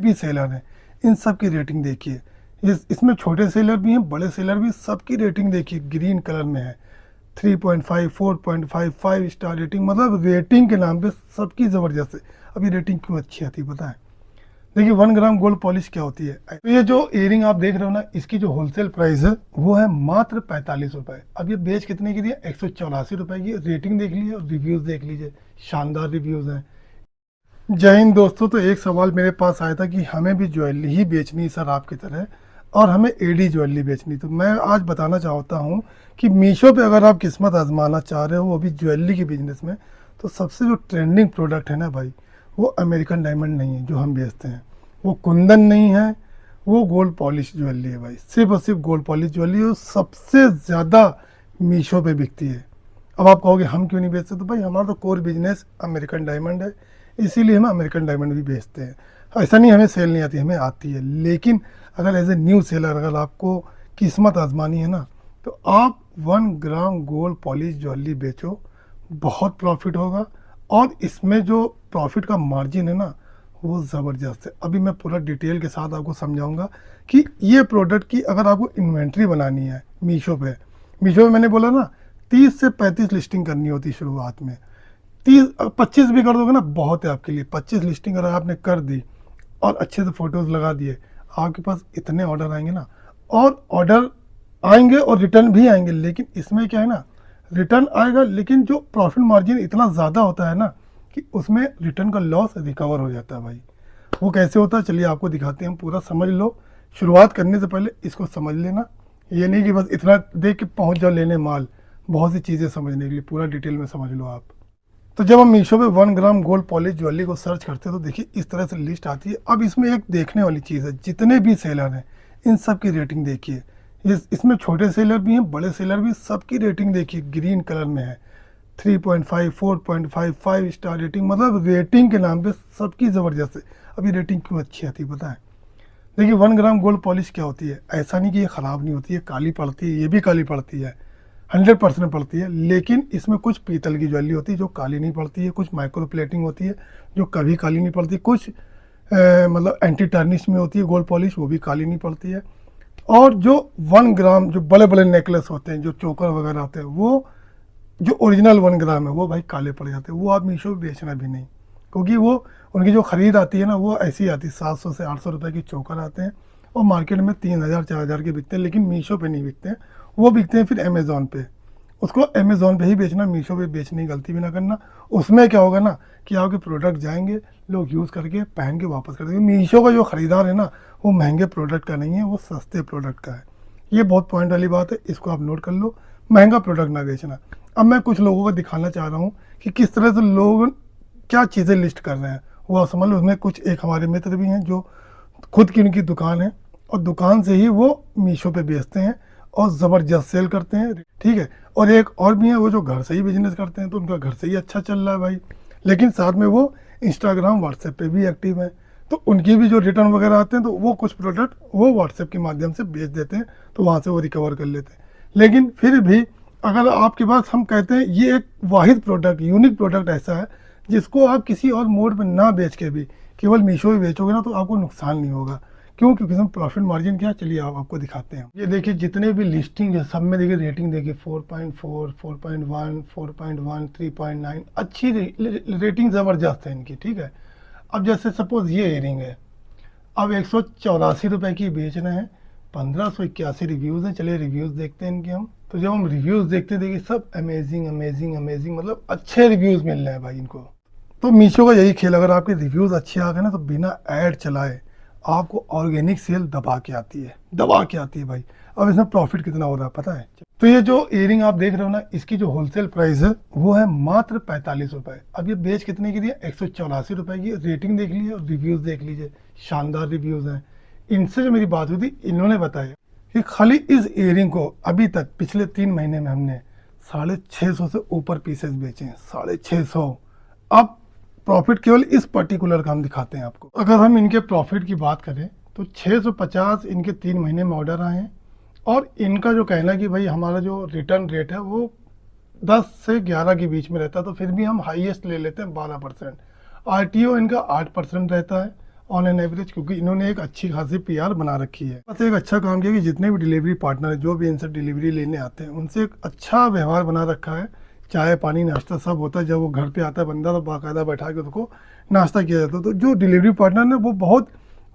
भी सेलर हैं इन सब की रेटिंग देखिए। इसमें छोटे सेलर भी हैं, बड़े सेलर भी, सबकी रेटिंग देखिए ग्रीन कलर में है। 3.5, 4.5, 5 स्टार रेटिंग, मतलब रेटिंग के नाम पे सबकी ज़बरदस्त है। अभी रेटिंग क्यों अच्छी आती है पता है? देखिए 1 ग्राम गोल्ड पॉलिश क्या होती है। तो ये जो इयरिंग आप देख रहे हो ना, इसकी जो होलसेल प्राइस है वो है मात्र 45 रुपये। अब ये बेच कितने की दिए? 184 रुपये की। रेटिंग देख लीजिए और रिव्यूज़ देख लीजिए, शानदार रिव्यूज़ हैं। जय हिंद दोस्तों। तो एक सवाल मेरे पास आया था कि हमें भी ज्वेलरी ही बेचनी है सर आपकी तरह, और हमें एडी ज्वेलरी बेचनी। तो मैं आज बताना चाहता हूँ कि मीशो पे अगर आप किस्मत आजमाना चाह रहे हो वो भी ज्वेलरी के बिजनेस में, तो सबसे जो ट्रेंडिंग प्रोडक्ट है ना भाई, वो अमेरिकन डायमंड नहीं है जो हम बेचते हैं, वो कुंदन नहीं है, वो गोल्ड पॉलिश ज्वेलरी है भाई। सिर्फ और सिर्फ गोल्ड पॉलिश ज्वेलरी है, सबसे ज़्यादा मीशो पे बिकती है। अब आप कहोगे हम क्यों नहीं बेचते? तो भाई हमारा तो कोर बिजनेस अमेरिकन डायमंड है, इसीलिए हम अमेरिकन डायमंड भी बेचते हैं। ऐसा नहीं हमें सेल नहीं आती, हमें आती है। लेकिन अगर एज ए न्यू सेलर अगर आपको किस्मत आजमानी है ना, तो आप 1 ग्राम गोल्ड पॉलिश ज्वेलरी बेचो, बहुत प्रॉफिट होगा। और इसमें जो प्रॉफिट का मार्जिन है ना, वो ज़बरदस्त है। अभी मैं पूरा डिटेल के साथ आपको समझाऊंगा कि ये प्रोडक्ट की अगर आपको इन्वेंट्री बनानी है मीशो पे, मैंने बोला ना 30 से 35 लिस्टिंग करनी होती है शुरुआत में। 30-25 भी कर दोगे ना बहुत है आपके लिए। 25 लिस्टिंग अगर आपने कर दी और अच्छे से फ़ोटोज़ लगा दिए, आपके पास इतने ऑर्डर आएंगे ना, और ऑर्डर आएंगे और रिटर्न भी आएंगे। लेकिन इसमें क्या है ना, रिटर्न आएगा लेकिन जो प्रॉफिट मार्जिन इतना ज़्यादा होता है ना कि उसमें रिटर्न का लॉस रिकवर हो जाता है भाई। वो कैसे होता है चलिए आपको दिखाते हैं, हम पूरा समझ लो। शुरुआत करने से पहले इसको समझ लेना, ये नहीं कि बस इतना देख के पहुंच जाओ लेने माल। बहुत सी चीज़ें समझने के लिए पूरा डिटेल में समझ लो आप। तो जब हम मीशो पे 1 ग्राम गोल्ड पॉलिश ज्वेलरी को सर्च करते हैं तो देखिए इस तरह से लिस्ट आती है। अब इसमें एक देखने वाली चीज़ है, जितने भी सेलर हैं इन सब की रेटिंग देखिए। इसमें छोटे सेलर भी हैं, बड़े सेलर भी, सबकी रेटिंग देखिए ग्रीन कलर में है। 3.5, 4.5, 5 स्टार रेटिंग, मतलब रेटिंग के नाम पे सबकी ज़बरदस्त है। अभी रेटिंग क्यों अच्छी आती है पता है? देखिए 1 ग्राम गोल्ड पॉलिश क्या होती है। ऐसा नहीं कि ये ख़राब नहीं होती है, काली पड़ती है, ये भी काली पड़ती है, 100% पड़ती है। लेकिन इसमें कुछ पीतल की ज्वेलरी होती है जो काली नहीं पड़ती है, कुछ माइक्रो प्लेटिंग होती है जो कभी काली नहीं पड़ती, कुछ मतलब एंटी टर्निश में होती है गोल्ड पॉलिश, वो भी काली नहीं पड़ती है। और जो 1 ग्राम जो बड़े बड़े नेकलेस होते हैं, जो चोकर वगैरह होते हैं, वो जो ओरिजिनल 1 ग्राम है वो भाई काले पड़ जाते हैं। वो आप मीशो पे बेचना भी नहीं, क्योंकि वो उनकी जो ख़रीद आती है ना वो ऐसी आती है, 700 से 800 रुपये की चोकर आते हैं और मार्केट में 3000 4000 के बिकते हैं। लेकिन मीशो पे नहीं बिकते हैं, वो बिकते हैं फिर अमेज़ोन पे। उसको अमेज़ोन पे ही बेचना, मीशो पे बेचने की गलती भी ना करना। उसमें क्या होगा ना कि आपके प्रोडक्ट जाएंगे, लोग यूज़ करके पहन के वापस कर देंगे। मीशो का जो ख़रीदार है ना, वो महंगे प्रोडक्ट का नहीं है, वो सस्ते प्रोडक्ट का है। ये बहुत पॉइंट वाली बात है, इसको आप नोट कर लो, महंगा प्रोडक्ट ना बेचना। अब मैं कुछ लोगों को दिखाना चाह रहा हूँ कि किस तरह से लोग क्या चीज़ें लिस्ट कर रहे हैं, वो आप समझ लो। उसमें कुछ एक हमारे मित्र भी हैं जो खुद की उनकी दुकान है, और दुकान से ही वो मीशो पे बेचते हैं और ज़बरदस्त सेल करते हैं, ठीक है। और एक और भी है वो जो घर से ही बिजनेस करते हैं, तो उनका घर से ही अच्छा चल रहा है भाई। लेकिन साथ में वो इंस्टाग्राम व्हाट्सएप पे भी एक्टिव है, तो उनकी भी जो रिटर्न वगैरह आते हैं तो वो कुछ प्रोडक्ट वो व्हाट्सएप के माध्यम से बेच देते हैं, तो वहाँ से वो रिकवर कर लेते हैं। लेकिन फिर भी अगर आपके पास, हम कहते हैं ये एक वाहिद प्रोडक्ट, यूनिक प्रोडक्ट ऐसा है जिसको आप किसी और मोड पर ना बेच के भी केवल मीशो पे बेचोगे ना, तो आपको नुकसान नहीं होगा। क्यों? क्योंकि इसमें प्रॉफिट मार्जिन क्या है, चलिए आपको दिखाते हैं। ये देखिए जितने भी लिस्टिंग है सब में देखिए रेटिंग देखिए 4.4, 4.1, 4.1, 3.9, अच्छी रेटिंग ज़बरदस्त है इनकी, ठीक है। अब जैसे सपोज ये इयरिंग है, अब 184 रुपये की बेच रहे हैं, 1581 रिव्यूज़ हैं। चलिए रिव्यूज़ देखते हैं इनके हम। तो जब हम रिव्यूज़ देखते हैं देखिए सब अमेजिंग अमेजिंग अमेजिंग, मतलब अच्छे रिव्यूज़ मिल रहे हैं भाई इनको। तो मीशो का यही खेल, अगर आपके रिव्यूज़ अच्छे आ गए ना तो बिना ऐड चलाए आपको ऑर्गेनिक सेल दबा के आती है, दबा के आती है भाई। अब इसमें प्रॉफिट कितना हो रहा है पता है? तो ये जो इयरिंग आप देख रहे हो ना, इसकी जो होलसेल प्राइस है वो है मात्र 45 रुपये। अब ये बेच कितने की दिए? 184 रुपये की। रेटिंग देख लीजिए और रिव्यूज़ देख लीजिए, शानदार रिव्यूज़ हैं। इनसे जो मेरी बात हुई थी, इन्होंने बताया कि खाली इस इयरिंग को अभी तक पिछले 3 महीने में हमने 650 से ऊपर पीसेस बेचे हैं, 650। अब प्रॉफिट केवल इस पर्टिकुलर का हम दिखाते हैं आपको। अगर हम इनके प्रॉफिट की बात करें तो 650 इनके 3 महीने में ऑर्डर आए हैं। और इनका जो कहना कि भाई हमारा जो रिटर्न रेट है वो 10 से 11 के बीच में रहता है, तो फिर भी हम हाईएस्ट ले लेते हैं 12%। आरटीओ इनका 8% रहता है, ऑन एन एवरेज, क्योंकि इन्होंने एक अच्छी खासी PR बना रखी है। बस एक अच्छा काम किया कि जितने भी डिलीवरी पार्टनर है, जो भी इनसे डिलीवरी लेने आते हैं, उनसे एक अच्छा व्यवहार बना रखा है। चाय पानी नाश्ता सब होता है। जब वो घर पे आता है बंदा तो बाकायदा बैठा के उसको नाश्ता किया जाता है। तो जो डिलीवरी पार्टनर है वो बहुत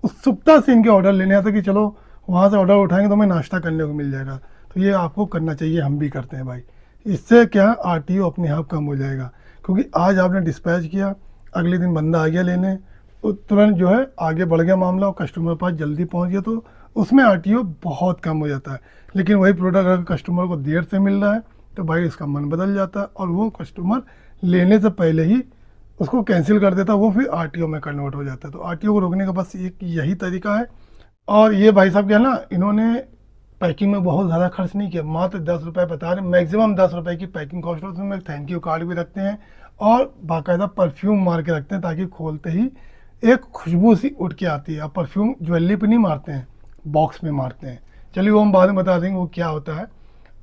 उत्सुकता से इनके ऑर्डर लेने आता है कि चलो वहाँ से ऑर्डर उठाएंगे तो हमें नाश्ता करने को मिल जाएगा। तो ये आपको करना चाहिए, हम भी करते हैं भाई। इससे क्या RTO अपने आप कम हो जाएगा, क्योंकि आज आपने डिस्पैच किया, अगले दिन बंदा आ गया लेने, तो तुरंत जो है आगे बढ़ गया मामला और कस्टमर के पास जल्दी पहुंच गया, तो उसमें RTO बहुत कम हो जाता है। लेकिन वही प्रोडक्ट अगर कस्टमर को देर से मिल रहा है तो भाई इसका मन बदल जाता है और वो कस्टमर लेने से पहले ही उसको कैंसिल कर देता है, वो फिर RTO में कन्वर्ट हो जाता है। तो RTO को रोकने का बस एक यही तरीका है। और ये भाई साहब क्या है ना, इन्होंने पैकिंग में बहुत ज़्यादा खर्च नहीं किया, मात्र 10 रुपये बता रहे हैं, मैक्सिमम 10 रुपये की पैकिंग कॉस्ट है। उसमें थैंक यू कार्ड भी रखते हैं और बाकायदा परफ्यूम मार के रखते हैं, ताकि खोलते ही एक खुशबू सी उठ के आती है। अब परफ्यूम ज्वेलरी पे नहीं मारते हैं, बॉक्स में मारते हैं। चलिए वो हम बाद में बता देंगे वो क्या होता है।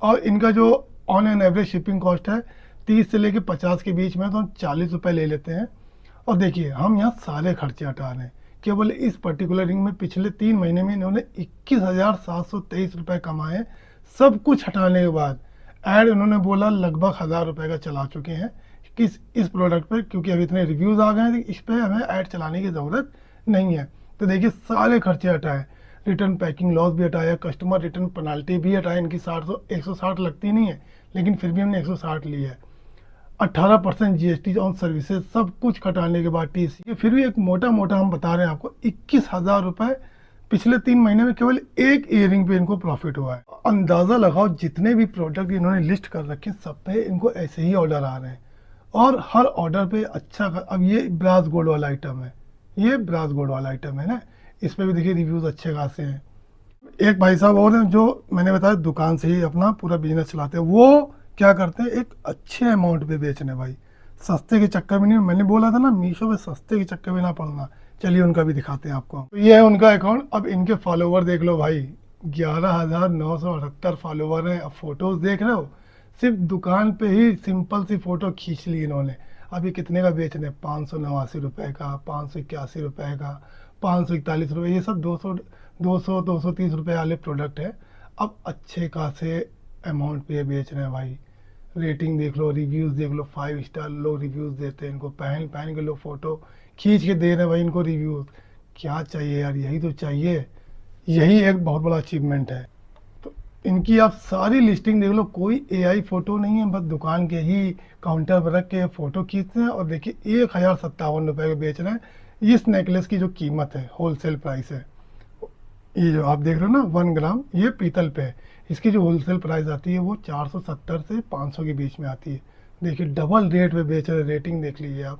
और इनका जो on an average shipping cost है 30 से लेके 50 के बीच में, तो हम 40 रुपये ले लेते हैं। और देखिए हम यहाँ सारे खर्चे हटा रहे हैं, केवल इस पर्टिकुलर रिंग में पिछले 3 महीने में इन्होंने 21,723 रुपये कमाए। सब कुछ हटाने के बाद ऐड इन्होंने बोला लगभग 1,000 रुपये का चला चुके हैं किस इस प्रोडक्ट पर, क्योंकि अभी इतने रिव्यूज़ आ गए हैं इस पर हमें ऐड चलाने की ज़रूरत नहीं है। तो देखिए सारे खर्चे हटाए, रिटर्न पैकिंग लॉस भी हटाया, कस्टमर रिटर्न पेनाल्टी भी हटाया। इनकी 160 लगती नहीं है, लेकिन फिर भी हमने 160 ली है। 18% GST ऑन सर्विसेज, सब कुछ कटाने के बाद TC, फिर भी एक मोटा मोटा हम बता रहे हैं आपको 21,000 रुपये पिछले 3 महीने में केवल एक ईयरिंग पे इनको प्रॉफिट हुआ है। अंदाज़ा लगाओ जितने भी प्रोडक्ट इन्होंने लिस्ट कर रखे सब पे इनको ऐसे ही ऑर्डर आ रहे हैं और हर ऑर्डर पे अच्छा। अब ये ब्रास गोल्ड वाला आइटम है, ये ब्रास गोल्ड वाला आइटम है ना, इस पर भी देखिए रिव्यूज़ अच्छे खासे हैं। एक भाई साहब और हैं जो मैंने बताया दुकान से ही अपना पूरा बिजनेस चलाते हैं। वो क्या करते हैं, एक अच्छे अमाउंट पे बेचने भाई, सस्ते के चक्कर में नहीं। मैंने बोला था ना मीशो पे सस्ते के चक्कर में ना पड़ना। चलिए उनका भी दिखाते हैं आपको। तो ये है उनका अकाउंट। अब इनके फॉलोवर देख लो भाई, 11,978 फॉलोवर हैं। अब फोटोज़ देख रहे हो, सिर्फ दुकान पे ही सिंपल सी फ़ोटो खींच ली इन्होंने। अभी कितने का बेच रहे हैं, 589 रुपये का, 581 रुपये का, 541 रुपये, ये सब 230 रुपये वाले प्रोडक्ट है। अब अच्छे खासे अमाउंट पे बेच रहे हैं भाई। रेटिंग देख लो, रिव्यूज़ देख लो, 5 स्टार लोग रिव्यूज़ देते हैं इनको, पहन के लोग फ़ोटो खींच के दे रहे हैं भाई इनको रिव्यूज़। क्या चाहिए यार, यही तो चाहिए, यही एक बहुत बड़ा अचीवमेंट है। तो इनकी आप सारी लिस्टिंग देख लो, कोई AI फ़ोटो नहीं है, बस दुकान के ही काउंटर पर रख के फ़ोटो खींचते हैं। और देखिए 1,057 रुपये का बेच रहे हैं। इस नेकलेस की जो कीमत है, होलसेल प्राइस है, ये जो आप देख रहे हो ना 1 ग्राम, ये पीतल पे है, इसकी जो होलसेल प्राइस आती है वो 470 से 500 के बीच में आती है। देखिए डबल रेट पे बेच रहे। रेटिंग देख लीजिए आप,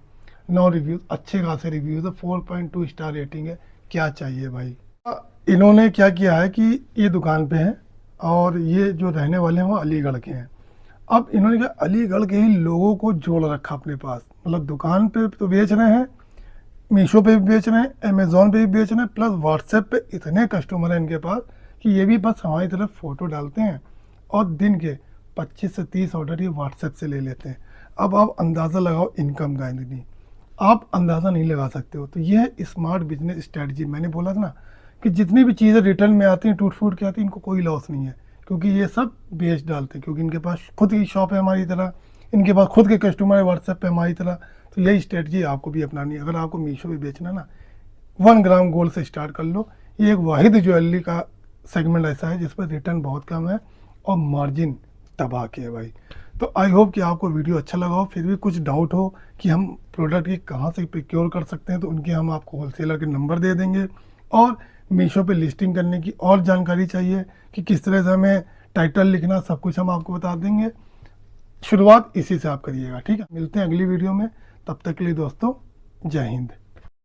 9 रिव्यूज़, अच्छे खासे रिव्यूज़ है, 4.2 स्टार रेटिंग है। क्या चाहिए भाई। इन्होंने क्या किया है कि ये दुकान पे हैं और ये जो रहने वाले हैं वो अलीगढ़ के हैं। अब इन्होंने क्या अलीगढ़ के ही लोगों को जोड़ रखा अपने पास, मतलब दुकान पे तो बेच रहे हैं, मीशो पे भी बेच रहे हैं, अमेज़ॉन पे भी बेच रहे हैं, प्लस व्हाट्सएप पे इतने कस्टमर हैं इनके पास कि ये भी बस हमारी तरफ फ़ोटो डालते हैं और दिन के 25 से 30 ऑर्डर ये व्हाट्सएप से ले लेते हैं। अब आप अंदाज़ा लगाओ इनकम का, इतनी आप अंदाज़ा नहीं लगा सकते हो। तो ये है स्मार्ट बिजनेस स्ट्रेटजी। मैंने बोला था ना कि जितनी भी चीज़ें रिटर्न में आती हैं, टूट फूट के आती हैं, इनको कोई लॉस नहीं है, क्योंकि ये सब बेच डालते हैं, क्योंकि इनके पास खुद की शॉप है हमारी तरह, इनके पास खुद के कस्टमर है व्हाट्सएप पे हमारी तरह। तो यही स्ट्रेटजी आपको भी अपनानी है। अगर आपको मीशो पे बेचना ना, 1 ग्राम गोल्ड से स्टार्ट कर लो। ये एक वाहिद ज्वेलरी का सेगमेंट ऐसा है जिस पर रिटर्न बहुत कम है और मार्जिन तबाह के है भाई। तो आई होप कि आपको वीडियो अच्छा लगा हो। फिर भी कुछ डाउट हो कि हम प्रोडक्ट की कहाँ से प्रोक्योर कर सकते हैं, तो उनके हम आपको होलसेलर के नंबर दे देंगे। और मीशो पे लिस्टिंग करने की और जानकारी चाहिए कि किस तरह से हमें टाइटल लिखना, सब कुछ हम आपको बता देंगे। शुरुआत इसी से आप करिएगा, ठीक है। मिलते हैं अगली वीडियो में, तब तक के लिए दोस्तों जय हिंद।